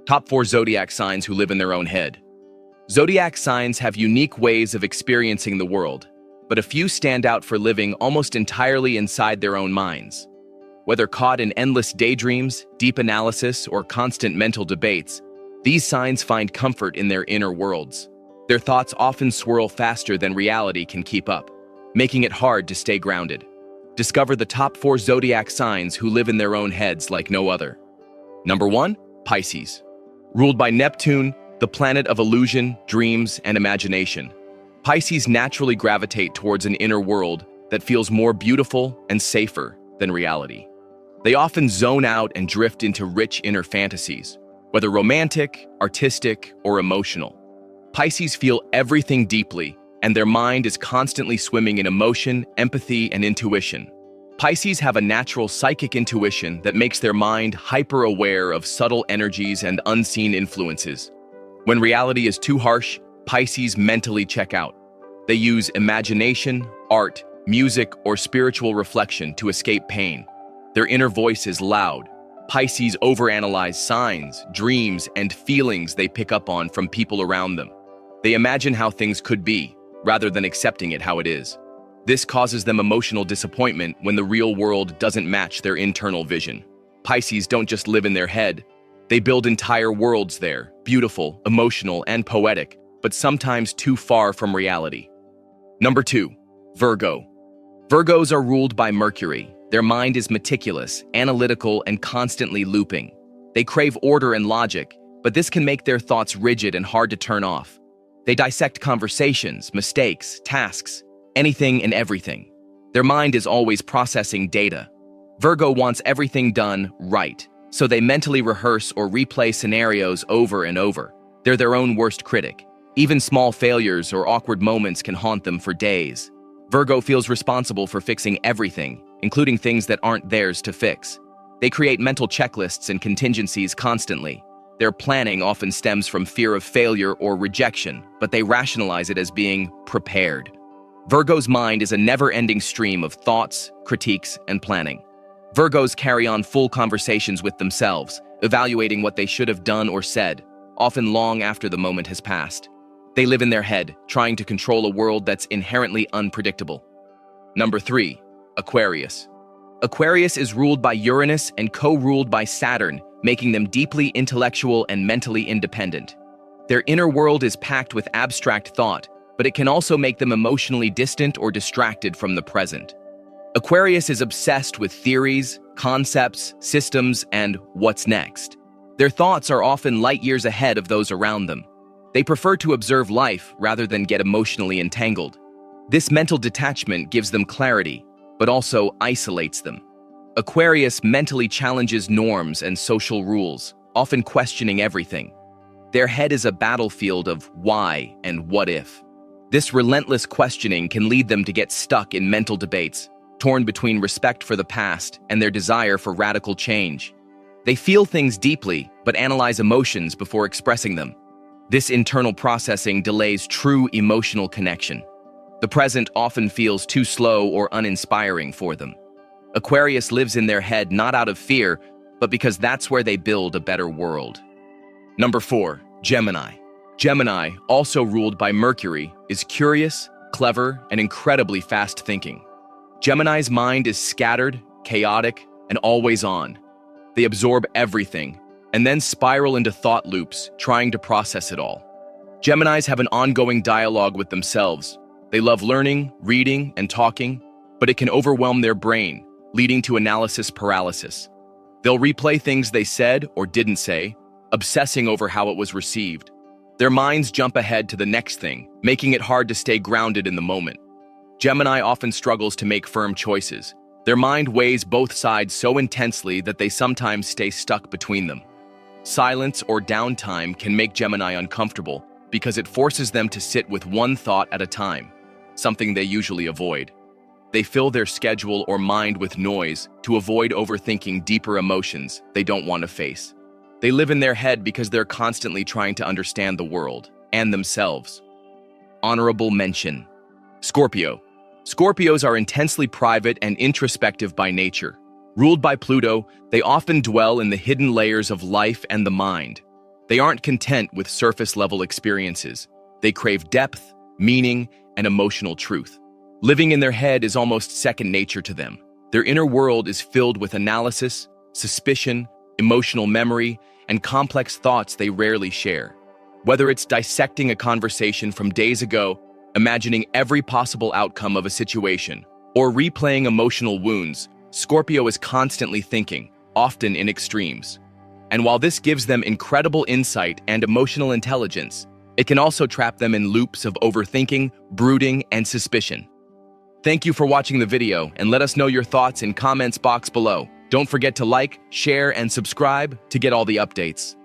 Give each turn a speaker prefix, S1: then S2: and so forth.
S1: Top 4 zodiac signs who live in their own head. Zodiac signs have unique ways of experiencing the world, but a few stand out for living almost entirely inside their own minds. Whether caught in endless daydreams, deep analysis, or constant mental debates, these signs find comfort in their inner worlds. Their thoughts often swirl faster than reality can keep up, making it hard to stay grounded. Discover the top 4 zodiac signs who live in their own heads like no other. Number 1, Pisces. Ruled by Neptune, the planet of illusion, dreams, and imagination, Pisces naturally gravitate towards an inner world that feels more beautiful and safer than reality. They often zone out and drift into rich inner fantasies, whether romantic, artistic, or emotional. Pisces feel everything deeply, and their mind is constantly swimming in emotion, empathy, and intuition. Pisces have a natural psychic intuition that makes their mind hyper-aware of subtle energies and unseen influences. When reality is too harsh, Pisces mentally check out. They use imagination, art, music, or spiritual reflection to escape pain. Their inner voice is loud. Pisces overanalyze signs, dreams, and feelings they pick up on from people around them. They imagine how things could be, rather than accepting it how it is. This causes them emotional disappointment when the real world doesn't match their internal vision. Pisces don't just live in their head. They build entire worlds there, beautiful, emotional, and poetic, but sometimes too far from reality. Number 2, Virgo. Virgos are ruled by Mercury. Their mind is meticulous, analytical, and constantly looping. They crave order and logic, but this can make their thoughts rigid and hard to turn off. They dissect conversations, mistakes, tasks, anything and everything. Their mind is always processing data. Virgo wants everything done right, so they mentally rehearse or replay scenarios over and over. They're their own worst critic. Even small failures or awkward moments can haunt them for days. Virgo feels responsible for fixing everything, including things that aren't theirs to fix. They create mental checklists and contingencies constantly. Their planning often stems from fear of failure or rejection, but they rationalize it as being prepared. Virgo's mind is a never-ending stream of thoughts, critiques, and planning. Virgos carry on full conversations with themselves, evaluating what they should have done or said, often long after the moment has passed. They live in their head, trying to control a world that's inherently unpredictable. Number 3, Aquarius. Aquarius is ruled by Uranus and co-ruled by Saturn, making them deeply intellectual and mentally independent. Their inner world is packed with abstract thought, but it can also make them emotionally distant or distracted from the present. Aquarius is obsessed with theories, concepts, systems, and what's next. Their thoughts are often light years ahead of those around them. They prefer to observe life rather than get emotionally entangled. This mental detachment gives them clarity, but also isolates them. Aquarius mentally challenges norms and social rules, often questioning everything. Their head is a battlefield of why and what if. This relentless questioning can lead them to get stuck in mental debates, torn between respect for the past and their desire for radical change. They feel things deeply, but analyze emotions before expressing them. This internal processing delays true emotional connection. The present often feels too slow or uninspiring for them. Aquarius lives in their head not out of fear, but because that's where they build a better world. Number 4, Gemini. Gemini, also ruled by Mercury, is curious, clever, and incredibly fast-thinking. Gemini's mind is scattered, chaotic, and always on. They absorb everything, and then spiral into thought loops, trying to process it all. Geminis have an ongoing dialogue with themselves. They love learning, reading, and talking, but it can overwhelm their brain, leading to analysis paralysis. They'll replay things they said or didn't say, obsessing over how it was received. Their minds jump ahead to the next thing, making it hard to stay grounded in the moment. Gemini often struggles to make firm choices. Their mind weighs both sides so intensely that they sometimes stay stuck between them. Silence or downtime can make Gemini uncomfortable because it forces them to sit with one thought at a time, something they usually avoid. They fill their schedule or mind with noise to avoid overthinking deeper emotions they don't want to face. They live in their head because they're constantly trying to understand the world and themselves. Honorable mention: Scorpio. Scorpios are intensely private and introspective by nature. Ruled by Pluto, they often dwell in the hidden layers of life and the mind. They aren't content with surface-level experiences. They crave depth, meaning, and emotional truth. Living in their head is almost second nature to them. Their inner world is filled with analysis, suspicion, emotional memory, and complex thoughts they rarely share. Whether it's dissecting a conversation from days ago, imagining every possible outcome of a situation, or replaying emotional wounds, Scorpio is constantly thinking, often in extremes. And while this gives them incredible insight and emotional intelligence, it can also trap them in loops of overthinking, brooding, and suspicion. Thank you for watching the video, and let us know your thoughts in comments box below. Don't forget to like, share, and subscribe to get all the updates.